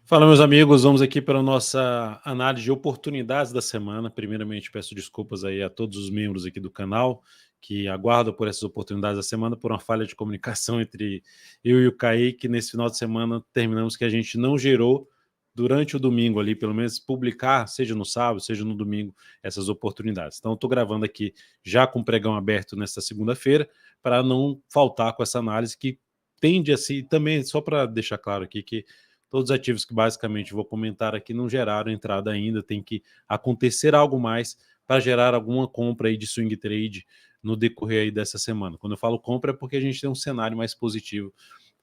Fala, meus amigos, vamos aqui para a nossa análise de oportunidades da semana. Primeiramente, peço desculpas aí a todos os membros aqui do canal que aguardam por essas oportunidades da semana, por uma falha de comunicação entre eu e o Kaique. Nesse final de semana, terminamos que a gente não gerou durante o domingo ali, pelo menos publicar, seja no sábado, seja no domingo, essas oportunidades. Então, estou gravando aqui já com o pregão aberto nesta segunda-feira, para não faltar com essa análise que tende a se, também, só para deixar claro aqui que todos os ativos que basicamente vou comentar aqui não geraram entrada ainda, tem que acontecer algo mais para gerar alguma compra aí de swing trade no decorrer aí dessa semana. Quando eu falo compra é porque a gente tem um cenário mais positivo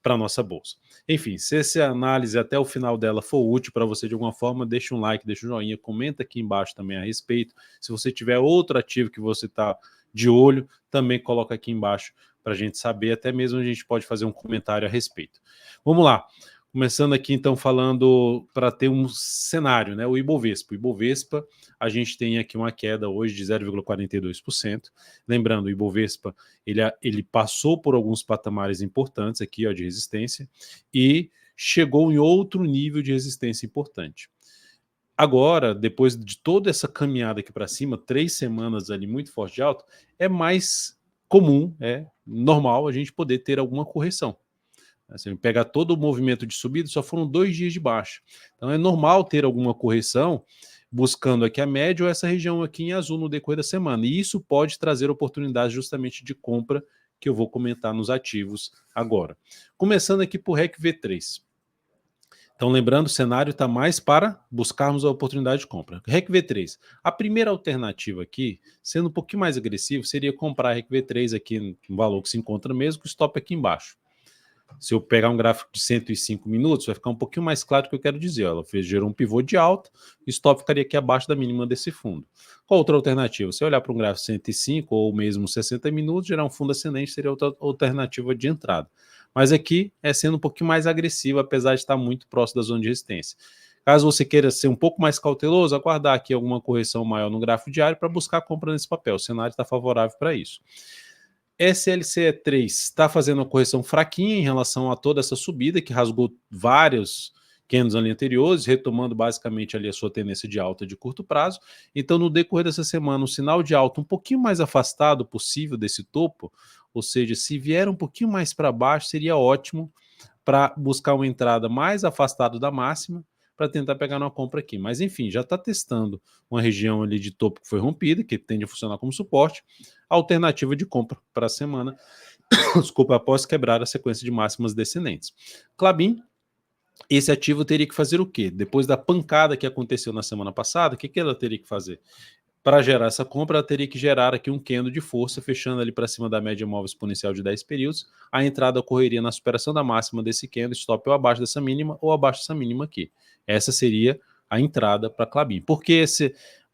para a nossa bolsa. Enfim, se essa análise até o final dela for útil para você de alguma forma, deixa um like, deixa um joinha, comenta aqui embaixo também a respeito. Se você tiver outro ativo que você está de olho, também coloca aqui embaixo para a gente saber, até mesmo a gente pode fazer um comentário a respeito. Vamos lá. Começando aqui, então, falando para ter um cenário, né? O Ibovespa. O Ibovespa, a gente tem aqui uma queda hoje de 0,42%. Lembrando, o Ibovespa, ele passou por alguns patamares importantes aqui, ó, de resistência, e chegou em outro nível de resistência importante. Agora, depois de toda essa caminhada aqui para cima, 3 semanas ali muito forte de alta, é mais comum, é normal a gente poder ter alguma correção. Assim, pegar todo o movimento de subida, só foram 2 dias de baixa. Então é normal ter alguma correção, buscando aqui a média ou essa região aqui em azul no decorrer da semana. E isso pode trazer oportunidades justamente de compra, que eu vou comentar nos ativos agora. Começando aqui por REC V3. Então, lembrando, o cenário está mais para buscarmos a oportunidade de compra. REC V3. A primeira alternativa aqui, sendo um pouquinho mais agressivo, seria comprar REC V3 aqui no valor que se encontra mesmo, com o stop aqui embaixo. Se eu pegar um gráfico de 105 minutos, vai ficar um pouquinho mais claro o que eu quero dizer. Ela gerou um pivô de alta, o stop ficaria aqui abaixo da mínima desse fundo. Qual outra alternativa? Se eu olhar para um gráfico de 105 ou mesmo 60 minutos, gerar um fundo ascendente seria outra alternativa de entrada. Mas aqui é sendo um pouquinho mais agressivo, apesar de estar muito próximo da zona de resistência. Caso você queira ser um pouco mais cauteloso, aguardar aqui alguma correção maior no gráfico diário para buscar compra nesse papel. O cenário está favorável para isso. SLCE3 está fazendo uma correção fraquinha em relação a toda essa subida, que rasgou vários candles ali anteriores, retomando basicamente ali a sua tendência de alta de curto prazo. Então, no decorrer dessa semana, um sinal de alta um pouquinho mais afastado possível desse topo, ou seja, se vier um pouquinho mais para baixo, seria ótimo para buscar uma entrada mais afastada da máxima, para tentar pegar uma compra aqui. Mas enfim, já está testando uma região ali de topo que foi rompida, que tende a funcionar como suporte, alternativa de compra para a semana, desculpa, após quebrar a sequência de máximas descendentes. Klabin, esse ativo teria que fazer o quê? Depois da pancada que aconteceu na semana passada, o que ela teria que fazer? Para gerar essa compra, ela teria que gerar aqui um candle de força, fechando ali para cima da média móvel exponencial de 10 períodos. A entrada ocorreria na superação da máxima desse candle, stop ou abaixo dessa mínima ou abaixo dessa mínima aqui. Essa seria a entrada para a Klabin. Por que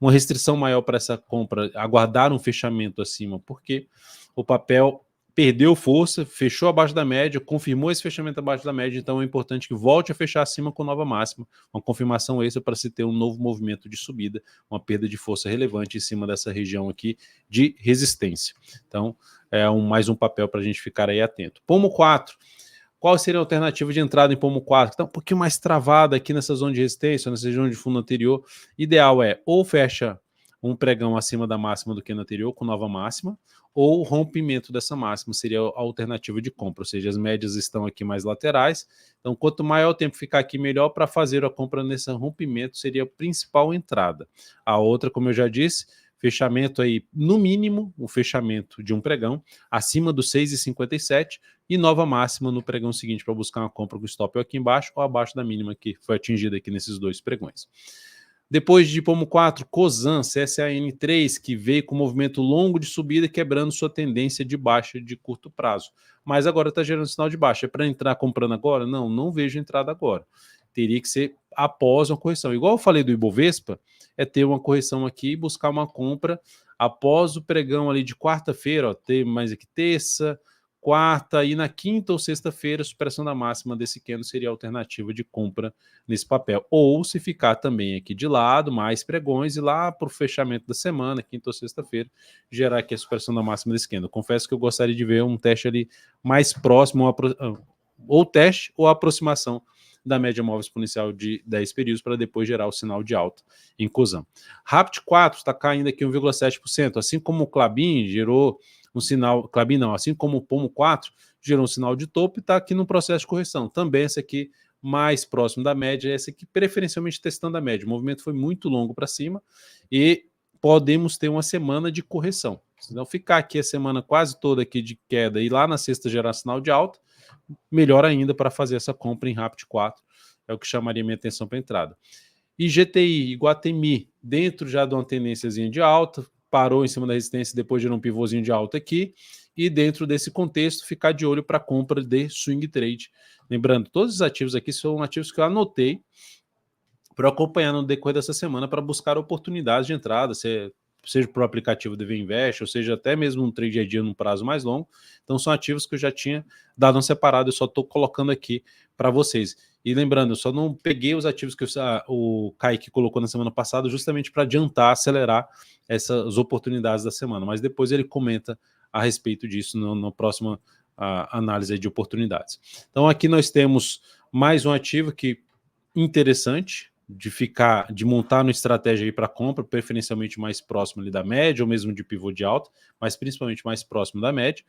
uma restrição maior para essa compra, aguardar um fechamento acima? Porque o papel perdeu força, fechou abaixo da média, confirmou esse fechamento abaixo da média, então é importante que volte a fechar acima com nova máxima, uma confirmação extra para se ter um novo movimento de subida, uma perda de força relevante em cima dessa região aqui de resistência. Então, é mais um papel para a gente ficar aí atento. Pomo 4. Qual seria a alternativa de entrada em Pomo 4? Que está um pouquinho mais travada aqui nessa zona de resistência, nessa região de fundo anterior. Ideal é ou fecha um pregão acima da máxima do que no anterior, com nova máxima, ou rompimento dessa máxima seria a alternativa de compra, ou seja, as médias estão aqui mais laterais, então quanto maior o tempo ficar aqui, melhor para fazer a compra nesse rompimento seria a principal entrada. A outra, como eu já disse, fechamento aí, no mínimo, o fechamento de um pregão acima dos 6,57 e nova máxima no pregão seguinte para buscar uma compra com stop aqui embaixo ou abaixo da mínima que foi atingida aqui nesses dois pregões. Depois de Pomo 4, Cosan, CSAN3, que veio com um movimento longo de subida, quebrando sua tendência de baixa de curto prazo. Mas agora está gerando sinal de baixa. É para entrar comprando agora? Não, não vejo entrada agora. Teria que ser após uma correção. Igual eu falei do Ibovespa, é ter uma correção aqui e buscar uma compra após o pregão ali de quarta-feira, ter mais aqui terça, quarta e na quinta ou sexta-feira, a superação da máxima desse candle seria a alternativa de compra nesse papel. Ou se ficar também aqui de lado, mais pregões, e lá para o fechamento da semana, quinta ou sexta-feira, gerar aqui a superação da máxima desse candle. Confesso que eu gostaria de ver um teste ali mais próximo, ou teste ou aproximação da média móvel exponencial de 10 períodos para depois gerar o sinal de alta em COSAN. RAPT 4 está caindo aqui 1,7%, assim como o Klabin gerou um sinal, Klabin não, assim como o Pomo 4 gerou um sinal de topo e está aqui no processo de correção. Também essa aqui mais próximo da média, essa aqui preferencialmente testando a média. O movimento foi muito longo para cima e podemos ter uma semana de correção. Se não ficar aqui a semana quase toda aqui de queda e lá na sexta gerar sinal de alta, melhor ainda para fazer essa compra em RAPT 4, é o que chamaria minha atenção para entrada. E GTI, Iguatemi, dentro já de uma tendênciazinha de alta, parou em cima da resistência depois de um pivôzinho de alta aqui, e dentro desse contexto ficar de olho para compra de swing trade. Lembrando, todos os ativos aqui são ativos que eu anotei para acompanhar no decorrer dessa semana para buscar oportunidades de entrada, seja para o aplicativo DV Invest, ou seja até mesmo um trade a dia num prazo mais longo. Então são ativos que eu já tinha dado um separado, eu só estou colocando aqui para vocês. E lembrando, eu só não peguei os ativos que o Kaique colocou na semana passada justamente para adiantar, acelerar essas oportunidades da semana, mas depois ele comenta a respeito disso na próxima análise de oportunidades. Então aqui nós temos mais um ativo que interessante de montar uma estratégia aí para compra, preferencialmente mais próximo ali da média, ou mesmo de pivô de alta, mas principalmente mais próximo da média.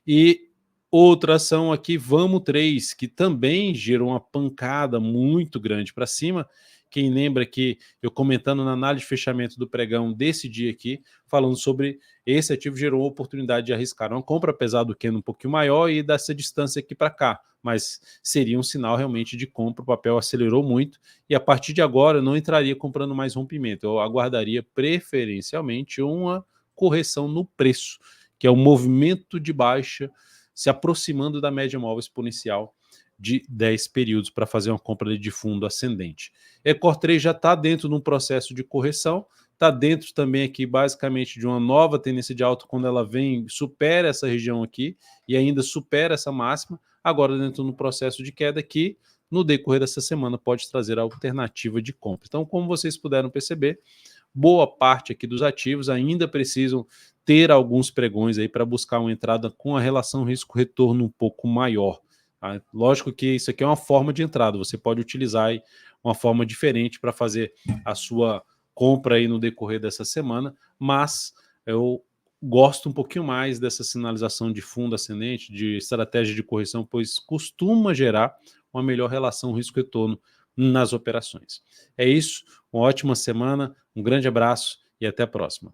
E outra ação aqui, Vamo 3, que também gerou uma pancada muito grande para cima. Quem lembra que eu comentando na análise de fechamento do pregão desse dia aqui, falando sobre esse ativo gerou oportunidade de arriscar uma compra, apesar do Keno um pouquinho maior e dessa distância aqui para cá, mas seria um sinal realmente de compra, o papel acelerou muito e a partir de agora eu não entraria comprando mais rompimento, eu aguardaria preferencialmente uma correção no preço, que é o movimento de baixa se aproximando da média móvel exponencial de 10 períodos para fazer uma compra de fundo ascendente. Ecor 3 já está dentro de um processo de correção, está dentro também aqui basicamente de uma nova tendência de alta quando ela vem, supera essa região aqui e ainda supera essa máxima, agora dentro do processo de queda que no decorrer dessa semana pode trazer a alternativa de compra. Então, como vocês puderam perceber, boa parte aqui dos ativos ainda precisam ter alguns pregões aí para buscar uma entrada com a relação risco-retorno um pouco maior. Tá? Lógico que isso aqui é uma forma de entrada, você pode utilizar aí uma forma diferente para fazer a sua compra aí no decorrer dessa semana, mas eu gosto um pouquinho mais dessa sinalização de fundo ascendente, de estratégia de correção, pois costuma gerar uma melhor relação risco-retorno nas operações. É isso, uma ótima semana, um grande abraço e até a próxima.